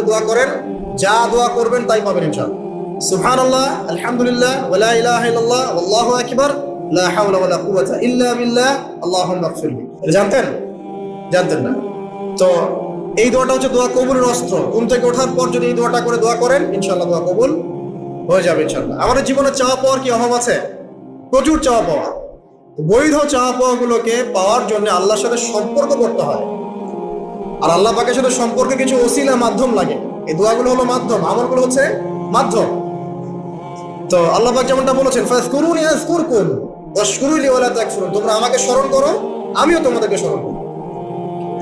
দোয়া করেন, যা দোয়া করবেন তাই পাবেন ইনশাআল্লাহ। সুবহানাল্লাহ, আলহামদুলিল্লাহ, ওয়া লা ইলাহা ইল্লাল্লাহ, আল্লাহু আকবার, লা হাওলা ওয়া লা কুওয়াতা ইল্লা বিল্লাহ, আল্লাহুম্মা ইগফিরলি। এটা জানতেন? জানতেন না? তো এই দোয়াটা হচ্ছে দোয়া কবুলের অস্ত্র। ঘুম থেকে ওঠার পর যদি এই দোয়াটা করে দোয়া করেন, ইনশাআল্লাহ দোয়া কবুল হয়ে যাবে ইনশাআল্লাহ। আমাদের জীবনে চাওয়া পাওয়ার কি অভাব আছে? প্রচুর চাওয়া পাওয়া। বৈধ চাওয়া পাওয়াগুলোকে পাওয়ার জন্য আল্লাহর সাথে সম্পর্ক করতে হয়, আর আল্লাহ পাকের সাথে সম্পর্কে কিছু ওসিলা মাধ্যম লাগে। এই দোয়াগুলো হলো মাধ্যম, আমলগুলো হচ্ছে মাধ্যম। তো আল্লাহ পাক যেমনটা বলেছেন, ফাযকুরুনি আযকুরকুম ওয়াশকুরুলি ওয়া লা তাকফুরুন, তোমরা আমাকে স্মরণ করো, আমিও তোমাদেরকে স্মরণ করব।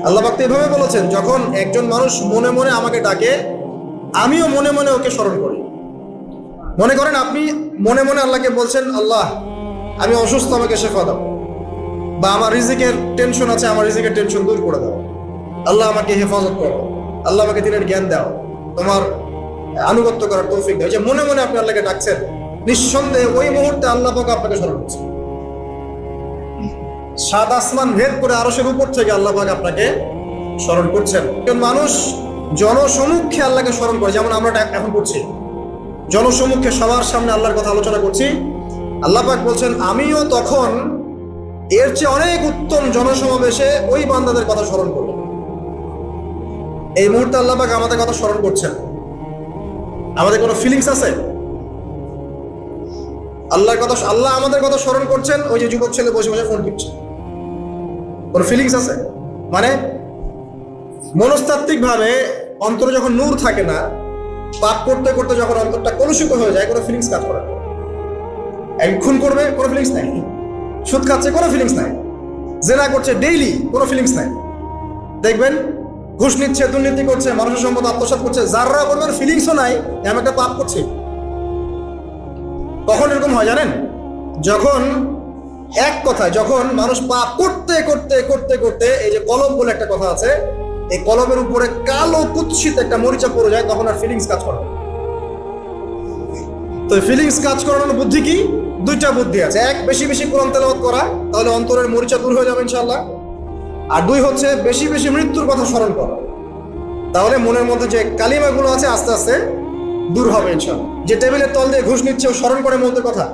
আল্লাহ পাক তো এভাবে বলেছেন, যখন একজন মানুষ মনে মনে আমাকে ডাকে, আমিও মনে মনে ওকে স্মরণ করি। মনে করেন আপনি মনে মনে আল্লাহকে বলছেন, আল্লাহ আমি অসুস্থ, আমাকে শেফা দাও, বা আমার রিজিকের টেনশন আছে, আমার রিজিকের টেনশন দূর করে দাও, আল্লাহ আমাকে হেফাজত করো, আল্লাহ আমাকে দিনের জ্ঞান দাও, তোমার আনুগত্য করার তৌফিক দাও। যে মনে মনে আপনি আল্লাহকে ডাকছেন, নিঃসন্দেহে ওই মুহূর্তে আল্লাহ পাক আপনাকে স্মরণ করছেন। সাত আসমান ভেদ করে আরশের উপর থেকে আল্লাহ পাক আপনাকে স্মরণ করছেন। একজন মানুষ জনসমক্ষে আল্লাহকে স্মরণ করে, যেমন আমরা এখন করছি, জনসমক্ষে সবার সামনে আল্লাহর কথা আলোচনা করছি। আল্লাহ পাক বলছেন, আমিও তখন এর চেয়ে অনেক উত্তম জনসমাবেশে ওই বান্দাদের কথা স্মরণ করব। এই মুহূর্তে আল্লাহ পাক আমাদের কথা স্মরণ করছেন। আমাদের কোনো ফিলিংস আছে? আল্লাহর কথা, আল্লাহ আমাদের কথা স্মরণ করছেন। ওই যে যুবক ছেলে বসে বসে ফোন টিপছে, কোনো ফিলিংস আছে? মানে মনস্তাত্ত্বিক ভাবে অন্তরে যখন নূর থাকে না, পাপ করতে করতে যখন অন্তরটা কলুষিত হয়ে যায়, কোনো ফিলিংস কাজ করে না। খুন করবে, কোনো ফিলিংস নাই। সুদ খাচ্ছে, কোনো ফিলিংস নাই। জেনা করছে ডেইলি, কোনো ফিলিংস নাই। দেখবেন ঘুষ নিচ্ছে, দুর্নীতি করছে, মানুষের সম্পদ আত্মসাৎ করছে, যারা বলবেন ফিলিংসও নাই, আমি একটা পাপ করছি। কখন এরকম হয় জানেন? যখন এক কথায়, যখন মানুষ পাপ করতে করতে করতে করতে, এই যে কলম বলে একটা কথা আছে, এই কলমের উপরে কালো কুৎসিত একটা মরিচা পড়ে যায়, তখন আর ফিলিংস কাজ করে না। তো ফিলিংস কাজ করানোর বুদ্ধি কি? দুইটা বুদ্ধি আছে। এক, বেশি বেশি কোরআন তেলাওয়াত করা, তাহলে অন্তরের মরিচা দূর হয়ে যাবে ইনশাআল্লাহ। আর দুই হচ্ছে বেশি বেশি মৃত্যুর কথা স্মরণ করা, তাহলে মনের মধ্যে যে কালিমাগুলো আছে আস্তে আস্তে দূর হবে ইনশাআল্লাহ। যে টেবিলের তল দিয়ে ঘুষ নিচ্ছে, ও স্মরণ করে মধ্যে কথা।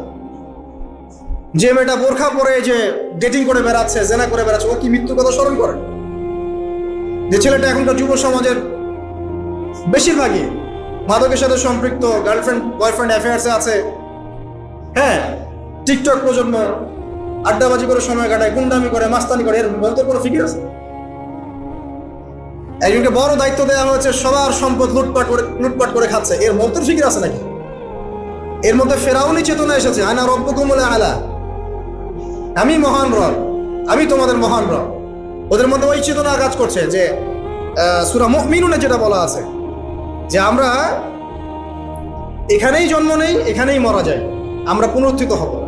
যে মেয়েটা বোরখা পরে যে ডেটিং করে বেড়াচ্ছে, জেনা করে বেড়াচ্ছে, ও কি মৃত্যুর কথা স্মরণ করে? যে ছেলেটা এখনকার যুব সমাজের বেশিরভাগই মাদকের সাথে সম্পৃক্ত, গার্লফ্রেন্ড বয়ফ্রেন্ড অ্যাফেয়ার্সে আছে, হ্যাঁ, টিকটক প্রজন্ম, আড্ডাবাজি করে সময় কাটায়, গুন্ডামি করে, মাস্তানি করে, এর মধ্যে কোনো ফিকির আছে? একজনকে বড় দায়িত্ব দেওয়া হয়েছে, সবার সম্পদ লুটপাট করে খাচ্ছে, এর মধ্যে ফিকির আছে নাকি? এর মধ্যে ফেরাউনি চেতনা এসেছে, আনা রব্বুকুমুল আলা, আমি মহান রব, আমি তোমাদের মহান রব। ওদের মধ্যে ওই চেতনা কাজ করছে যে সূরা মুমিনুনে যেটা বলা আছে, যে আমরা এখানেই জন্ম নেই, এখানেই মারা যায়, আমরা পুনরুত্থিত হব না।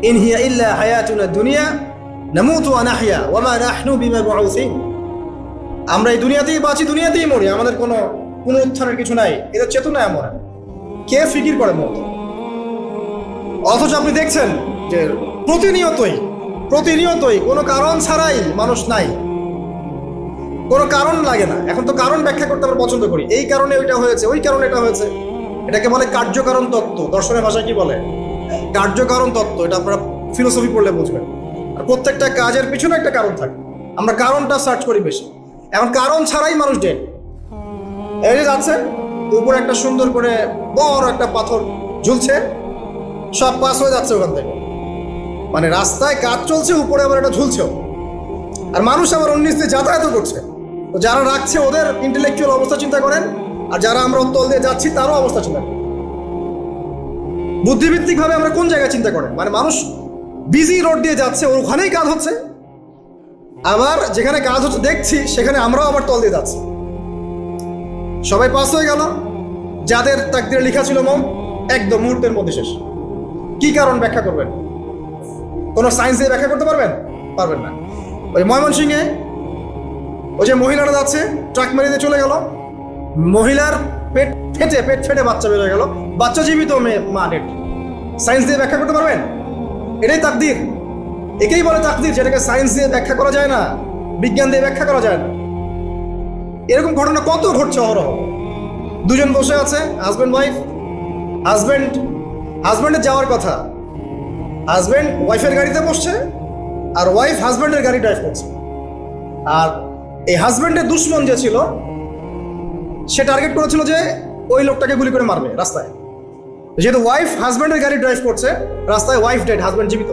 ইন হিয়া ইল্লা হায়াতুনা দুনিয়া নামুতু ওয়া নাহইয়া ওয়া মা নাহনু বিমাবউসিন, আমরা এই দুনিয়াতেই বাঁচি, দুনিয়াতেই মরি, আমাদের কোনো পুনরুত্থানের কিছু নাই। এটা চেতনা এমন, কে ফিকির করে মত? অথচ আপনি দেখছেন যে প্রতিনিয়তই কোনো কারণ ছাড়াই মানুষ নাই, কোনো কারণ লাগে না। এখন তো কারণ ব্যাখ্যা করতে আমরা পছন্দ করি, এই কারণে ওইটা হয়েছে, ওই কারণে এটা হয়েছে। এটাকে বলে কার্যকারণ তত্ত্ব। দর্শনের ভাষায় কি বলে? কার্যকারণ তত্ত্ব। এটা আপনারা ফিলোসফি পড়লে বুঝবেন। আর প্রত্যেকটা কাজের পিছনে একটা কারণ থাকে, আমরা কারণটা সার্চ করি বেশি। এখন কারণ ছাড়াই মানুষ ডেড। এই যে যাচ্ছে, উপরে একটা সুন্দর করে বড় একটা পাথর ঝুলছে, সব পাস হয়ে যাচ্ছে ওখান থেকে। মানে রাস্তায় কাজ চলছে, উপরে আবার একটা ঝুলছেও, আর মানুষ আবার 19 দিয়ে যাতায়াত করছে। তো যারা রাখছে ওদের ইন্টেলেকচুয়াল অবস্থা চিন্তা করেন, আর যারা আমরা তল দিয়ে যাচ্ছি তারও অবস্থা চিন্তা করেন। বুদ্ধিভিত্তিক ভাবে আমরা কোন জায়গায় চিন্তা করেন? মানে মানুষ বিজি রোড দিয়ে যাচ্ছে, ওখানেই কাজ হচ্ছে, আবার যেখানে কাজ হচ্ছে দেখছি সেখানে আমরাও আবার তল দিয়ে যাচ্ছি। সবাই পাস হয়ে গেল, যাদের তাকদিরে লেখা ছিল মম একদম মুহূর্তের মধ্যে শেষ। কি কারণ ব্যাখ্যা করবেন? কোনো সায়েন্স দিয়ে ব্যাখ্যা করতে পারবেন? পারবেন না। ওই ময়মনসিংহে ওই যে মহিলারা যাচ্ছে, ট্রাক মেরে চলে গেল, মহিলার পেট ফেটে বাচ্চা বের হয়ে গেল, বাচ্চা জীবিত, মা ডেড। সায়েন্স দিয়ে ব্যাখ্যা করতে পারবেন? এটাই তাকদির। একেই বলে তাকদির, যেটাকে সায়েন্স দিয়ে ব্যাখ্যা করা যায় না, বিজ্ঞান দিয়ে ব্যাখ্যা করা যায় না। এরকম ঘটনা কত ঘটছে অহরহ। দুজন বসে আছে, হাজব্যান্ড ওয়াইফ। হাজব্যান্ডের যাওয়ার কথা, হাজব্যান্ড ওয়াইফের গাড়িতে বসছে আর ওয়াইফ হাজব্যান্ডের গাড়ি ড্রাইভ করছে। আর এই হাজব্যান্ডের দুশ্মন যে ছিল সে টার্গেট করেছিল যে ওই লোকটাকে গুলি করে মারবে রাস্তায়। যেহেতু ওয়াইফ হাজব্যান্ডের গাড়ি ড্রাইভ করছে, রাস্তায় ওয়াইফ ডেড, হাজব্যান্ড জীবিত।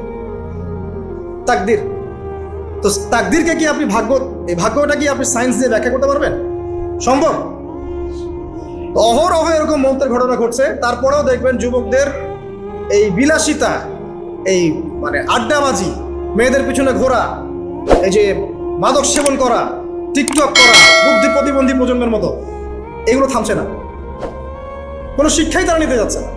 তাকদির। তো তাকদিরকে কি আপনি এই ভাগ্যটা কি আপনি সায়েন্স দিয়ে ব্যাখ্যা করতে পারবেন? সম্ভব? অহরহ এরকম মৌতের ঘটনা ঘটছে। তারপরেও দেখবেন যুবকদের এই বিলাসিতা, এই মানে আড্ডাবাজি, মেয়েদের পিছনে ঘোরা, এই যে মাদক সেবন করা, টিকটক করা, বুদ্ধি প্রতিবন্ধী প্রজন্মের মতো, এগুলো থামছে না। কোনো শিক্ষাই তারা নিতে যাচ্ছে না।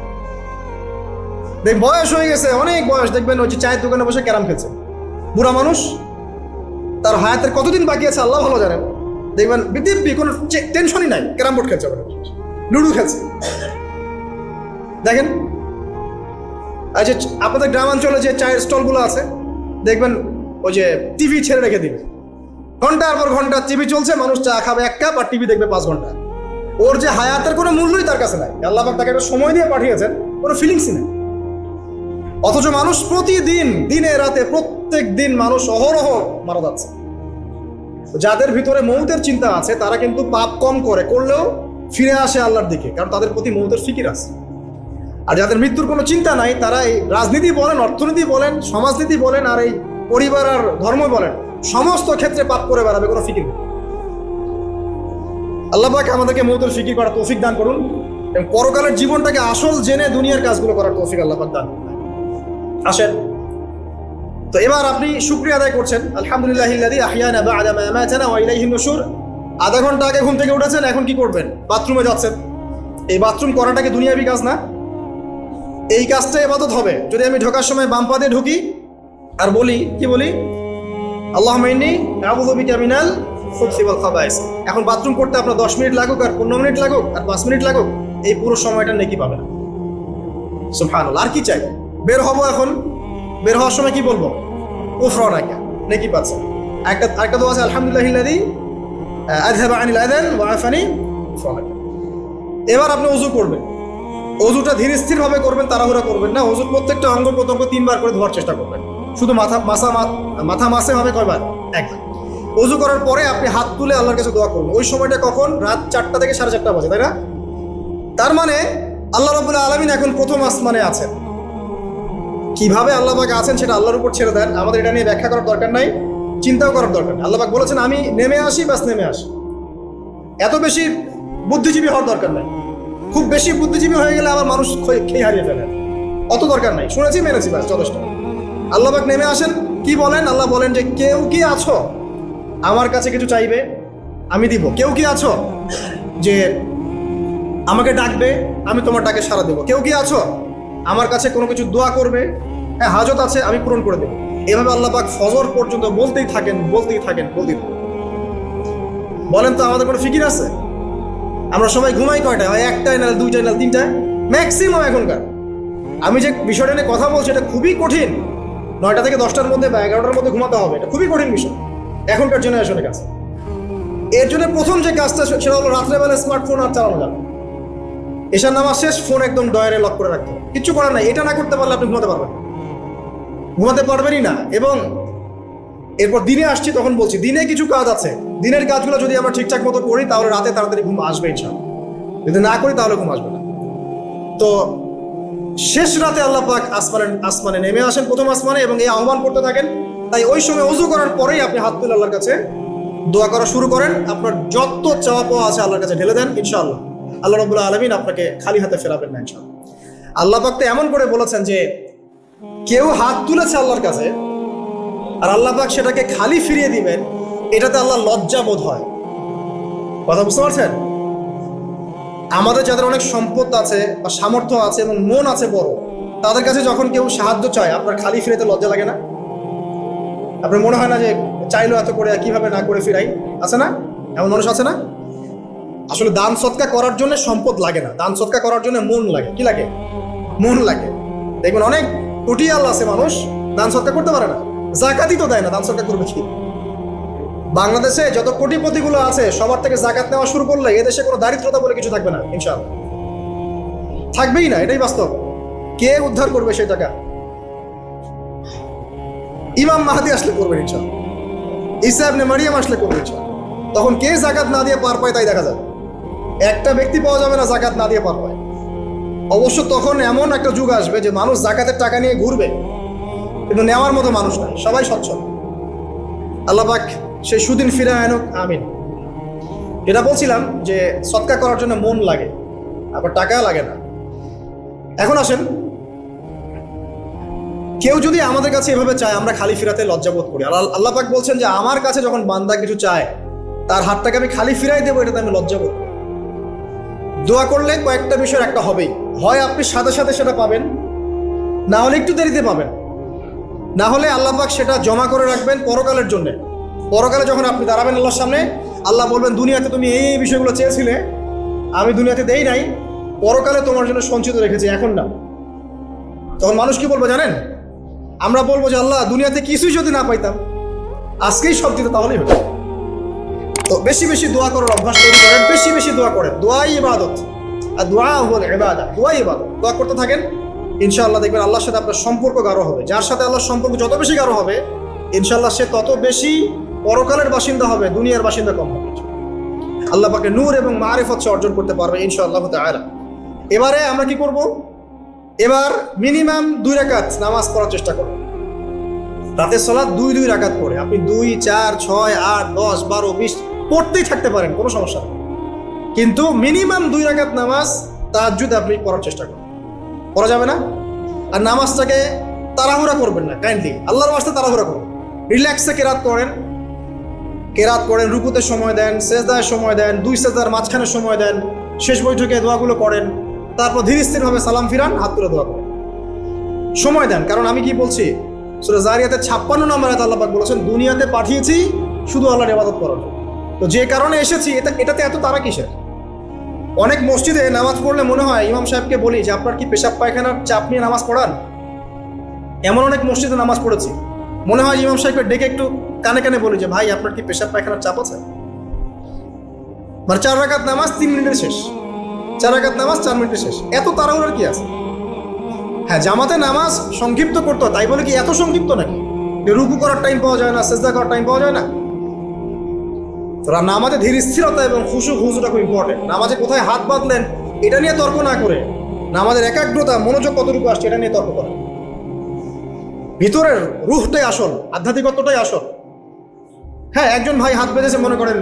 বয়স হয়ে গেছে, অনেক বয়স, দেখবেন ওই যে চায়ের দোকানে বসে ক্যারাম খেলছে। বুড়া মানুষ, তার হায়াতের কতদিন বাকি আছে আল্লাহ ভালো জানেন। দেখবেন দিব্যি কোনো টেনশনই নাই, ক্যারাম বোর্ড খেলছে, লুডু খেলছে। দেখেন আর যে আপনাদের গ্রামাঞ্চলে যে চায়ের স্টলগুলো আছে, দেখবেন ওই যে টিভি ছেড়ে রেখে দিবে, ঘন্টার পর ঘন্টা টিভি চলছে, মানুষ চা খাবে 1 কাপ আর টিভি দেখবে 5 ঘন্টা। ওর যে হায়াতের কোনো মূল্যই তার কাছে নাই। আল্লাহ পাক তাকে একটা সময় দিয়ে পাঠিয়েছেন, কোনো ফিলিংসই নেই। অথচ মানুষ প্রতিদিন, দিনে রাতে, প্রত্যেক দিন মানুষ অহরহ মারা যাচ্ছে। যাদের ভিতরে মৌতের চিন্তা আছে তারা কিন্তু পাপ কম করলেও ফিরে আসে আল্লাহর দিকে, কারণ তাদের প্রতি মৌতের ফিকির আছে। আর যাদের মৃত্যুর কোনো চিন্তা নাই, তারা এই রাজনীতি বলেন, অর্থনীতি বলেন, সমাজনীতি বলেন, আর এই পরিবার আর ধর্ম বলেন, সমস্ত ক্ষেত্রে পাপ করে বেড়াবে, কোনো ফিকির নেই। আল্লাহ পাক আমাদেরকে মৌতের ফিকির করার তৌফিক দান করুন এবং পরকালের জীবনটাকে আসল জেনে দুনিয়ার কাজগুলো করার তৌফিক আল্লাহ পাক দান করুন। আসেন, তো এবার আপনি শুকরিয়া আদায় করছেন, আলহামদুলিল্লাহিল্লাযী আহইয়ানা বা'দা মা আমাতানা ওয়া ইলাইহিন নুশুর। আধা ঘন্টা আগে ঘুম থেকে উঠেছেন, এখন কি করবেন? বাথরুমে যাচ্ছেন। এই বাথরুম করাটা কি দুনিয়াবি কাজ না? এই কাজটা ইবাদত হবে যদি আমি ঢোকার সময় বাম পা দিয়ে ঢুকি আর বলি, কি বলি? আল্লাহুম্মা ইন্নী আউযু বিকা মিনাল খুবসি ওয়াল খাবাইস। এখন বাথরুম করতে আপনার 10 মিনিট লাগুক আর 15 মিনিট লাগুক আর 5 মিনিট লাগুক, এই পুরো সময়টা নেকি পাবেন। সুবহানাল্লাহ। আর কি চাই? বের হব, এখন বের হওয়ার সময় কি বলবো? গুফরানাকা, নেকি পাচ্ছেন। একটা দোয়া আছে, আলহামদুলিল্লাহিল্লাযী আযহাবা আনিল আযান ওয়া আফানি গুফরানাকা। এবার আপনি ওযু করবেন। ওযুটা ধীর স্থির ভাবে করবেন, তাড়াহুড়া করবেন না। ওযুর প্রত্যেকটা অঙ্গ প্রত্যঙ্গ 3 বার করে ধোয়ার চেষ্টা করবেন। শুধু মাথা মাসে হবে কয়বার? 1 বার। ওযু করার পরে আপনি হাত তুলে আল্লাহর কাছে দোয়া করবেন। ওই সময়টা কখন? রাত 4টা থেকে 4:30 বাজে, তাই না? তার মানে আল্লাহ রাব্বুল আলামিন এখন প্রথম আসমানে আছেন। কিভাবে আল্লাহ পাক আছেন সেটা আল্লাহর উপর ছেড়ে দেন, আমাদের এটা নিয়ে ব্যাখ্যা করার দরকার নাই, চিন্তাও করার দরকার নেই। আল্লাহ পাক বলেছেন আমি নেমে আসি, বাস নেমে আসি। এত বেশি বুদ্ধিজীবী হওয়ার দরকার নাই। খুব বেশি বুদ্ধিজীবী হয়ে গেলে আবার মানুষ খেয়ে হারিয়ে ফেলে, অত দরকার নাই। শুনেছি, মেনেছি, বাস যথেষ্ট। আল্লাহ পাক নেমে আসেন, কি বলেন? আল্লাহ বলেন যে কেউ কি আছো আমার কাছে কিছু চাইবে, আমি দিব। কেউ কি আছো যে আমাকে ডাকবে, আমি তোমার ডাকে সাড়া দেবো। কেউ কি আছো আমার কাছে কোনো কিছু দোয়া করবে, হ্যাঁ হাজত আছে, আমি পূরণ করে দেবো। এভাবে আল্লাহ পাক ফজর পর্যন্ত বলতেই থাকেন। বলেন তো আমাদের কোনো ফিকির আছে? আমরা সবাই ঘুমাই কয়টা? হয় 1টায়, না 2টায়, না 3টায় ম্যাক্সিমাম এখনকার। আমি যে বিষয়টা নিয়ে কথা বলছি এটা খুবই কঠিন। 9টা থেকে 10টার মধ্যে বা 11টার মধ্যে ঘুমাতে হবে, এটা খুবই কঠিন বিষয় এখনকার জেনারেশনের কাছে। এর জন্য প্রথম যে কাজটা সেটা হলো রাত্রেবেলা স্মার্টফোন আর চালানো যাবে। এশার নামাজ শেষ, ফোন একদম ডয়ারে লক করে রাখতে হবে। কিচ্ছু করার নাই। এটা না করতে পারলে আপনি ঘুমাতে পারবেনই না। এবং এরপর দিনে আসছি, তখন বলছি দিনে কিছু কাজ আছে। দিনের কাজগুলো যদি আমরা ঠিকঠাক মতো করি তাহলে রাতে তাড়াতাড়ি ঘুম আসবে ইনশাআল্লাহ। যদি না করি তাহলে ঘুম আসবে না। তো শেষ রাতে আল্লাহ পাক আসমানে নেমে আসেন, প্রথম আসমানে, এবং এই আহ্বান করতে থাকেন। তাই ওই সময় ওযু করার পরেই আপনি হাত তুলে আল্লাহর কাছে দোয়া করা শুরু করেন। আপনার যত চাওয়া পাওয়া আছে আল্লাহর কাছে ঢেলে দেন, ইনশাআল্লাহ আল্লাহ রাব্বুল আলামিন আপনাকে খালি হাতে ফেরাবেন না ইনশাআল্লাহ। আল্লাহ পাক তো এমন করে বলেছেন যে কেউ হাত তুলেছে আল্লাহর কাছে আর আল্লাহ পাক সেটাকে খালি ফিরিয়ে দিবেন, এটাতে আল্লাহ লজ্জা বোধ হয়। কথা বুঝতে পারছেন? আমাদের যাদের অনেক সম্পদ আছে বা সামর্থ্য আছে এবং মন আছে বড়, তাদের কাছে যখন কেউ সাহায্য চায় আপনার খালি ফিরাতে লজ্জা লাগে না? আপনার মনে হয় না যে চাইলো এত করে কিভাবে না করে ফিরাই? আছে না এমন মানুষ? আছে না? আসলে দান সৎকা করার জন্য সম্পদ লাগে না, দান সৎকা করার জন্য মন লাগে। কি লাগে? মন লাগে। দেখবেন অনেক কোটি আল্লাহ আছে মানুষ দান সৎকা করতে পারে না, যাকাতই তো দেয় না, দান সৎকা করবে কি? বাংলাদেশে যত কোটিপতিগুলো আছে সবার থেকে জাকাত নেওয়া শুরু করলে এদেশে কোনো দারিদ্রতা বলে কিছু থাকবে না, ইনশাআল্লাহ থাকবেই না, এটাই বাস্তব। কে উদ্ধার করবে সেই টাকা? ইমাম মাহদি আসলে করবেন ইনশাআল্লাহ, ঈসা ইবনে মারিয়াম আসলে করবেন ইনশাআল্লাহ। তখন কে জাকাত না দিয়ে পার পায় তাই দেখা যাবে। একটা ব্যক্তি পাওয়া যাবে না জাকাত না দিয়ে পার পায়। অবশ্য তখন এমন একটা যুগ আসবে যে মানুষ জাকাতের টাকা নিয়ে ঘুরবে, কিন্তু নেওয়ার মতো মানুষ নাই, সবাই সচ্ছল। আল্লাহ পাক সেই সুদিন ফিরে আনুক, আমিন। এটা বলছিলাম যে সদকা করার জন্য মন লাগে, আবার টাকা লাগে না। এখন আসেন, কেউ যদি আমাদের কাছে এভাবে চায় আমরা খালি ফিরাতে লজ্জাবোধ করি। আর আল্লাহ পাক বলছেন যে আমার কাছে যখন বান্দা কিছু চায় তার হাতটাকে আমি খালি ফিরাই দেবো, এটাতে আমি লজ্জাবোধ করি। দোয়া করলে কয়েকটা বিষয়ের একটা হবেই, হয় আপনি সাথে সাথে সেটা পাবেন, না হলে একটু দেরিতে পাবেন, না হলে আল্লাহ পাক সেটা জমা করে রাখবেন পরকালের জন্য। পরকালে যখন আপনি দাঁড়াবেন আল্লাহর সামনে, আল্লাহ বলবেন দুনিয়াতে তুমি এই বিষয়গুলো চেয়েছিলে, আমি দুনিয়াতে দেই নাই, পরকালে তোমার জন্য সঞ্চিত রেখেছি, এখন না। তখন মানুষ কি বলবো জানেন? আমরা বলবো যে আল্লাহ দুনিয়াতে কিছুই যদি না পাইতাম, আজকেই সব দিতে তাহলেই হতো। তো বেশি বেশি দোয়া করার অভ্যাস তৈরি করেন, বেশি বেশি দোয়া করেন। দোয়াই ইবাদত, আর দোয়া হল ইবাদত, দোয়াই ইবাদত। দোয়া করতে থাকেন, ইনশাআল্লাহ দেখবেন আল্লাহর সাথে আপনার সম্পর্ক গাঢ় হবে। যার সাথে আল্লাহর সম্পর্ক যত বেশি গাঢ় হবে, ইনশাআল্লাহ সে তত বেশি পরকালের বাসিন্দা হবে, দুনিয়ার বাসিন্দা কম হবে। আল্লাহ পাকে নূর এবং মারিফত অর্জন করতে পারবে ইনশাআল্লাহ তাআলা। এবারে আমরা কি করব? এবার মিনিমাম 2 রাকাত নামাজ পড়ার চেষ্টা করব। রাতের সালাত 2 রাকাত পড়ে আপনি 2, 4, 6, 8, 10, 12, 20 পড়তেই থাকতে পারেন, কোনো সমস্যা নেই। কিন্তু মিনিমাম 2 রাকাত নামাজ তাহাজ্জুদ আপনি পড়ার চেষ্টা করুন। পড়া যাবে না? আর নামাজটাকে তাড়াহুড়া করবেন না, কাইন্ডলি আল্লাহর ওয়াস্তে তাড়াহুড়া করুন। রিল্যাক্সে কেরাত করেন, রুকুতে সময় দেন, সেজদায় সময় দেন, 2 সেজদার মাঝখানে সময় দেন, শেষ বৈঠকে দোয়াগুলো করেন, তারপর ধীর স্থিরভাবে সালাম ফিরান, হাত তুলে দোয়া করেন, সময় দেন। কারণ আমি কি বলছি, সূরা জারিয়াতে 56 নম্বর আয়াতে আল্লাহ পাক বলেছেন দুনিয়াতে পাঠিয়েছি শুধু আল্লাহর ইবাদত করার জন্য। তো যে কারণে এসেছি এটাতে এত তাড়া কিসের? অনেক মসজিদে নামাজ পড়লে মনে হয় ইমাম সাহেবকে বলি যে আপনার কি পেশাব পায়খানার চাপ নিয়ে নামাজ পড়ান? এমন অনেক মসজিদে নামাজ পড়েছি, মনে হয় ইমাম সাহেবকে ডেকে একটু কানে কানে বলি যে ভাই আপনার কি পেশাব পায়খানার চাপ আছে? মানে 4 রাকাত নামাজ 3 মিনিটে শেষ, 4 রাকাত নামাজ 4 মিনিটে শেষ, এত তাড়াহুড়ার কি আছে? হ্যাঁ, জামাতে নামাজ সংক্ষিপ্ত করতে হয়, তাই বলে কি এত সংক্ষিপ্ত নাকি রুকু করার টাইম পাওয়া যায় না, সেজদা করার টাইম পাওয়া যায় না? নামাজে ধীর স্থিরতা এবং খুশুটা খুব ইম্পর্টেন্ট। নামাজে কোথায় হাত বাঁধলেন এটা নিয়ে তর্ক না করে, নামাজের একাগ্রতা মনোযোগ কতটুকু আসছে এটা নিয়ে তর্ক করেন। ভিতরের রুহটাই আসল, আধ্যাত্মিকত্বটাই আসল। হ্যাঁ, একজন ভাই হাত বেঁধেছে মনে করেন